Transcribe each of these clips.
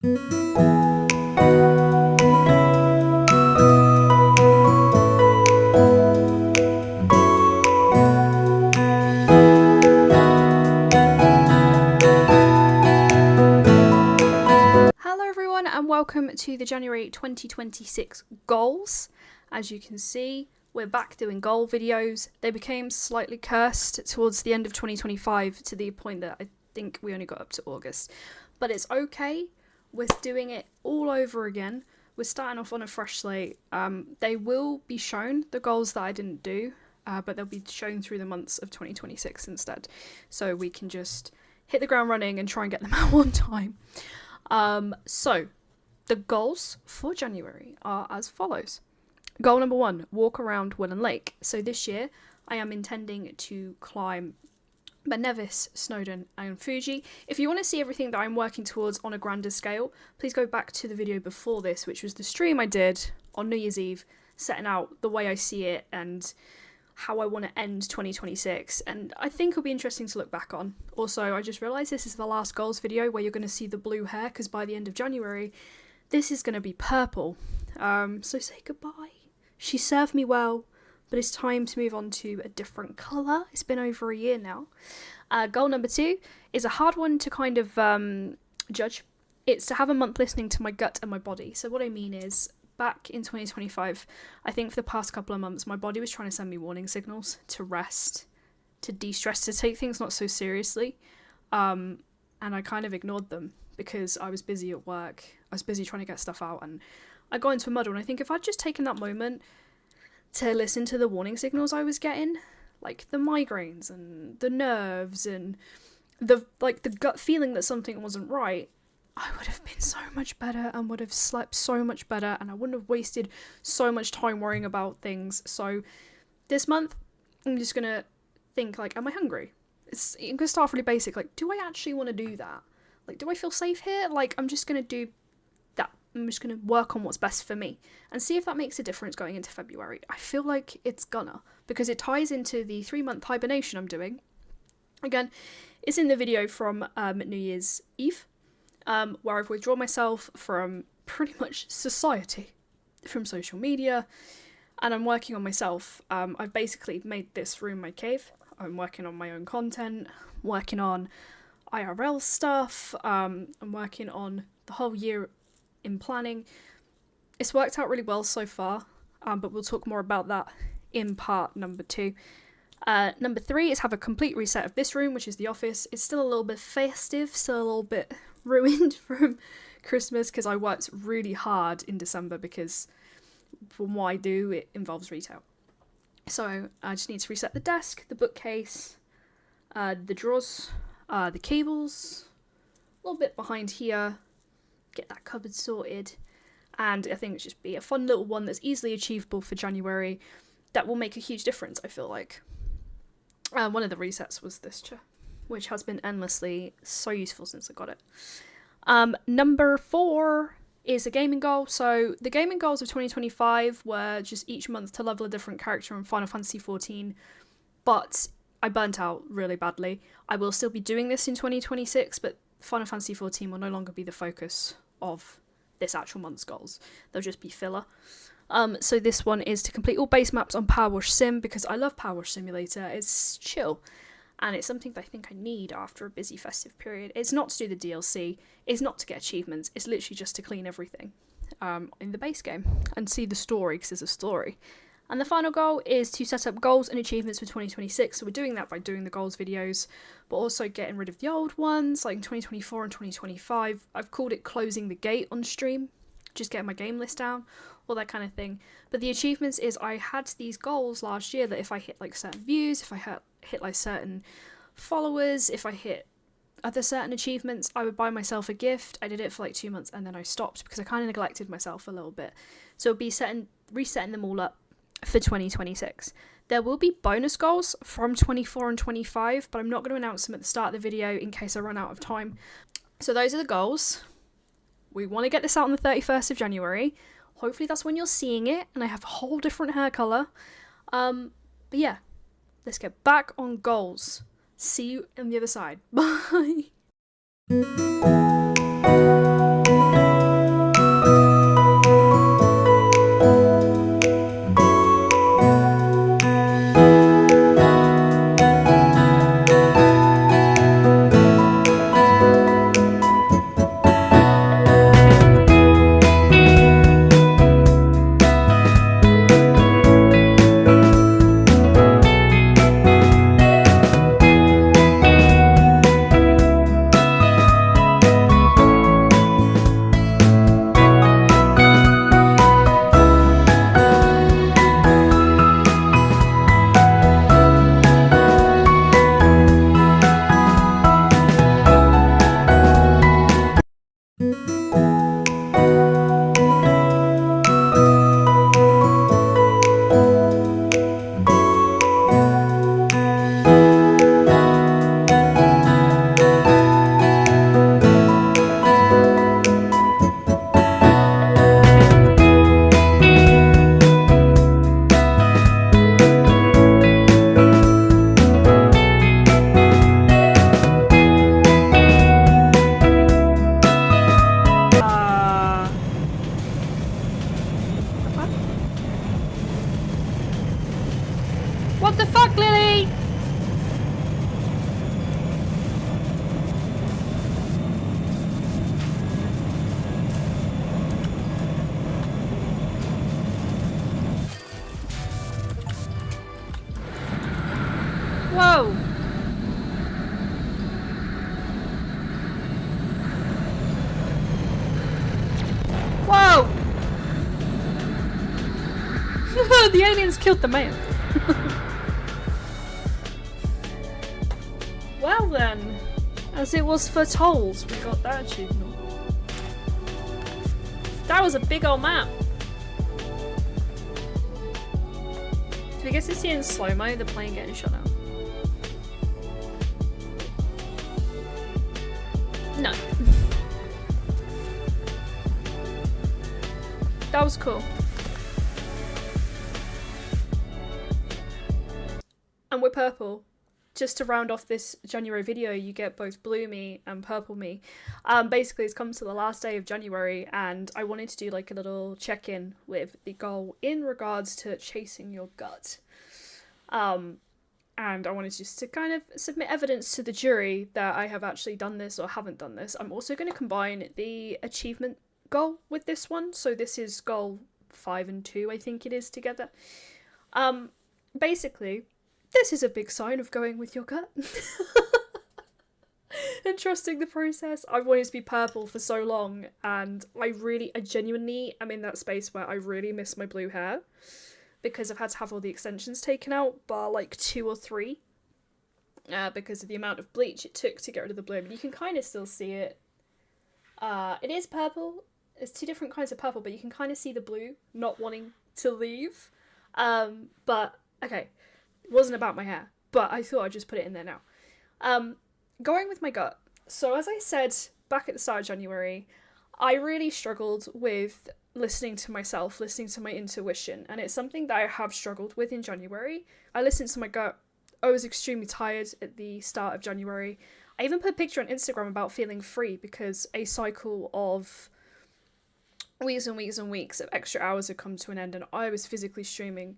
Hello everyone and welcome to the January 2026 goals. As you can see, we're back doing goal videos. They became slightly cursed towards the end of 2025 to the point that I think we only got up to August. But it's okay. We're doing it all over again. We're starting off on a fresh slate. They will be shown, the goals that I didn't do, but they'll be shown through the months of 2026 instead. So we can just hit the ground running and try and get them out on time. So the goals for January are as follows. Goal number 1, walk around Willen Lake. So this year I am intending to climb Ben Nevis, Snowdon and Fuji. If you want to see everything that I'm working towards on a grander scale, please go back to the video before this, which was the stream I did on New Year's Eve, setting out the way I see it and how I want to end 2026, and I think it'll be interesting to look back on. Also, I just realised this is the last goals video where you're going to see the blue hair, because by the end of January, this is going to be purple. So say goodbye. She served me well, but it's time to move on to a different colour. It's been over a year now. Goal number 2 is a hard one to kind of judge. It's to have a month listening to my gut and my body. So what I mean is, back in 2025, I think for the past couple of months, my body was trying to send me warning signals to rest, to de-stress, to take things not so seriously. And I kind of ignored them because I was busy at work. I was busy trying to get stuff out, and I got into a muddle. And I think if I'd just taken that moment to listen to the warning signals I was getting, like the migraines and the nerves and the gut feeling that something wasn't right, I would have been so much better and would have slept so much better, and I wouldn't have wasted so much time worrying about things. So this month, I'm just going to think, like, am I hungry? I'm going to start really basic. Like, do I actually want to do that? Like, do I feel safe here? Like, I'm just going to do that. I'm just going to work on what's best for me and see if that makes a difference going into February. I feel like it's gonna, because it ties into the 3-month hibernation I'm doing. Again, it's in the video from New Year's Eve. Where I've withdrawn myself from pretty much society, from social media, and I'm working on myself. I've basically made this room my cave. I'm working on my own content, working on IRL stuff, I'm working on the whole year in planning. It's worked out really well so far, but we'll talk more about that in part number 2. Number 3 is have a complete reset of this room, which is the office. It's still a little bit festive, still a little bit ruined from Christmas because I worked really hard in December, because from what I do, it involves retail. So I just need to reset the desk, the bookcase, the drawers, the cables, a little bit behind here, get that cupboard sorted, and I think it'll just be a fun little one that's easily achievable for January that will make a huge difference, I feel like. One of the resets was this chair, which has been endlessly so useful since I got it. Number 4 is a gaming goal. So the gaming goals of 2025 were just each month to level a different character in Final Fantasy XIV, but I burnt out really badly. I will still be doing this in 2026, but Final Fantasy XIV will no longer be the focus of this actual month's goals. They'll just be filler. So this one is to complete all base maps on Power Wash Sim, because I love Power Wash Simulator. It's chill, and it's something that I think I need after a busy festive period. It's not to do the DLC, it's not to get achievements, it's literally just to clean everything in the base game and see the story, because there's a story. And the final goal is to set up goals and achievements for 2026. So we're doing that by doing the goals videos, but also getting rid of the old ones, like in 2024 and 2025. I've called it closing the gate on stream, just getting my game list down, all that kind of thing. But the achievements is, I had these goals last year that if I hit like certain views, if I hit like certain followers, if I hit other certain achievements, I would buy myself a gift. I did it for like 2 months and then I stopped because I kind of neglected myself a little bit. So it'll be resetting them all up for 2026. There will be bonus goals from 24 and 25, but I'm not going to announce them at the start of the video in case I run out of time. So those are the goals. We want to get this out on the 31st of January. Hopefully that's when you're seeing it, and I have a whole different hair colour. But yeah, let's get back on goals. See you on the other side. Bye! What the fuck, Lily? Whoa. Whoa. The aliens killed the man. Well then, as it was foretold, we got that achievement. That was a big old map. Do we get to see in slow-mo the plane getting shot out? No. That was cool. And we're purple. Just to round off this January video, you get both blue me and purple me. Basically, it's come to the last day of January, and I wanted to do like a little check-in with the goal in regards to chasing your gut. And I wanted just to kind of submit evidence to the jury that I have actually done this or haven't done this. I'm also going to combine the achievement goal with this one. So this is goal 5 and 2, I think it is, together. Basically, this is a big sign of going with your gut. And trusting the process. I've wanted to be purple for so long, and I genuinely am in that space where I really miss my blue hair, because I've had to have all the extensions taken out, bar like 2 or 3, because of the amount of bleach it took to get rid of the blue. But you can kind of still see it. It is purple. There's 2 different kinds of purple, but you can kind of see the blue not wanting to leave. But okay, it wasn't about my hair, but I thought I'd just put it in there now. Going with my gut. So as I said back at the start of January, I really struggled with listening to myself, listening to my intuition, and it's something that I have struggled with in January. I listened to my gut. I was extremely tired at the start of January. I even put a picture on Instagram about feeling free, because a cycle of weeks and weeks and weeks of extra hours had come to an end, and I was physically screaming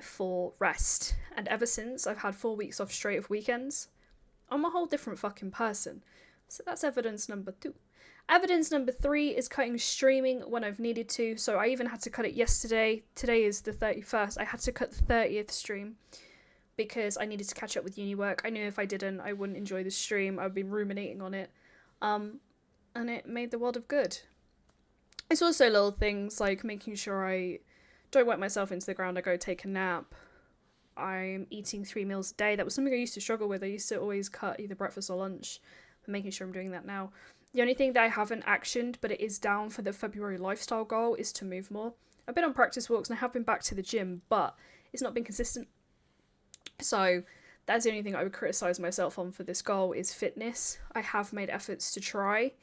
for rest. And ever since, I've had 4 weeks off straight of weekends. I'm a whole different fucking person. So that's evidence number 2. Evidence number 3 is cutting streaming when I've needed to. So I even had to cut it yesterday. Today is the 31st. I had to cut the 30th stream because I needed to catch up with uni work. I knew if I didn't, I wouldn't enjoy the stream. I've been ruminating on it. And it made the world of good. It's also little things like making sure I don't wet myself into the ground. I go take a nap. I'm eating 3 meals a day. That was something I used to struggle with. I used to always cut either breakfast or lunch. I'm making sure I'm doing that now. The only thing that I haven't actioned, but it is down for the February lifestyle goal, is to move more. I've been on practice walks and I have been back to the gym, but it's not been consistent. So that's the only thing I would criticise myself on for this goal is fitness. I have made efforts to try,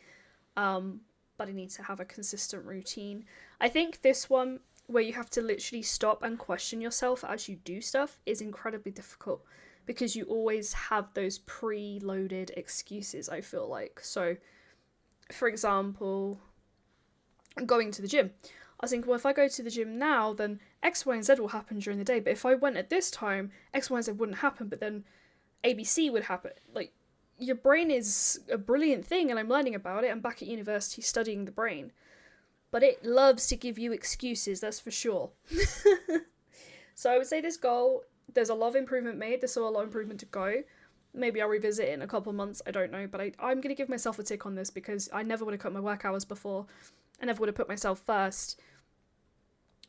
but I need to have a consistent routine. I think this one, where you have to literally stop and question yourself as you do stuff, is incredibly difficult, because you always have those pre-loaded excuses, I feel like. So, for example, going to the gym. I was thinking, well, if I go to the gym now, then X, Y, and Z will happen during the day. But if I went at this time, X, Y, and Z wouldn't happen, but then ABC would happen. Like, your brain is a brilliant thing, and I'm learning about it. I'm back at university studying the brain. But it loves to give you excuses, that's for sure. So I would say this goal, there's a lot of improvement made. There's still a lot of improvement to go. Maybe I'll revisit it in a couple of months, I don't know. But I'm going to give myself a tick on this, because I never would have cut my work hours before. I never would have put myself first.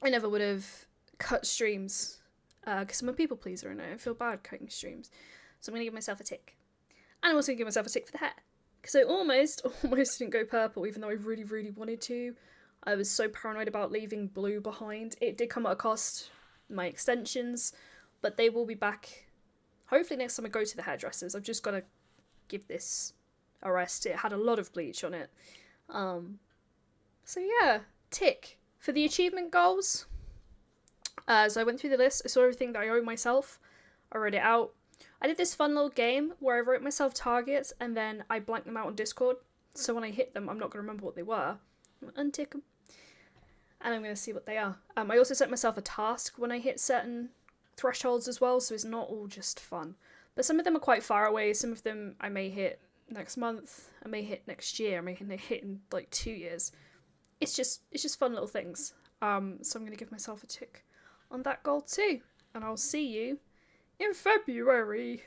I never would have cut streams, because I'm a people pleaser and I feel bad cutting streams. So I'm going to give myself a tick. And I'm also going to give myself a tick for the hair. Because I almost didn't go purple, even though I really, really wanted to. I was so paranoid about leaving blue behind. It did come at a cost, my extensions, but they will be back hopefully next time I go to the hairdressers. I've just got to give this a rest. It had a lot of bleach on it. So yeah, tick. For the achievement goals, so I went through the list. I saw everything that I owe myself. I wrote it out. I did this fun little game where I wrote myself targets and then I blanked them out on Discord. So when I hit them, I'm not going to remember what they were. I'm going to untick them. And I'm going to see what they are. I also set myself a task when I hit certain thresholds as well, so it's not all just fun. But some of them are quite far away. Some of them I may hit next month. I may hit next year. I may hit in like 2 years. It's just fun little things. So I'm going to give myself a tick on that goal too. And I'll see you in February.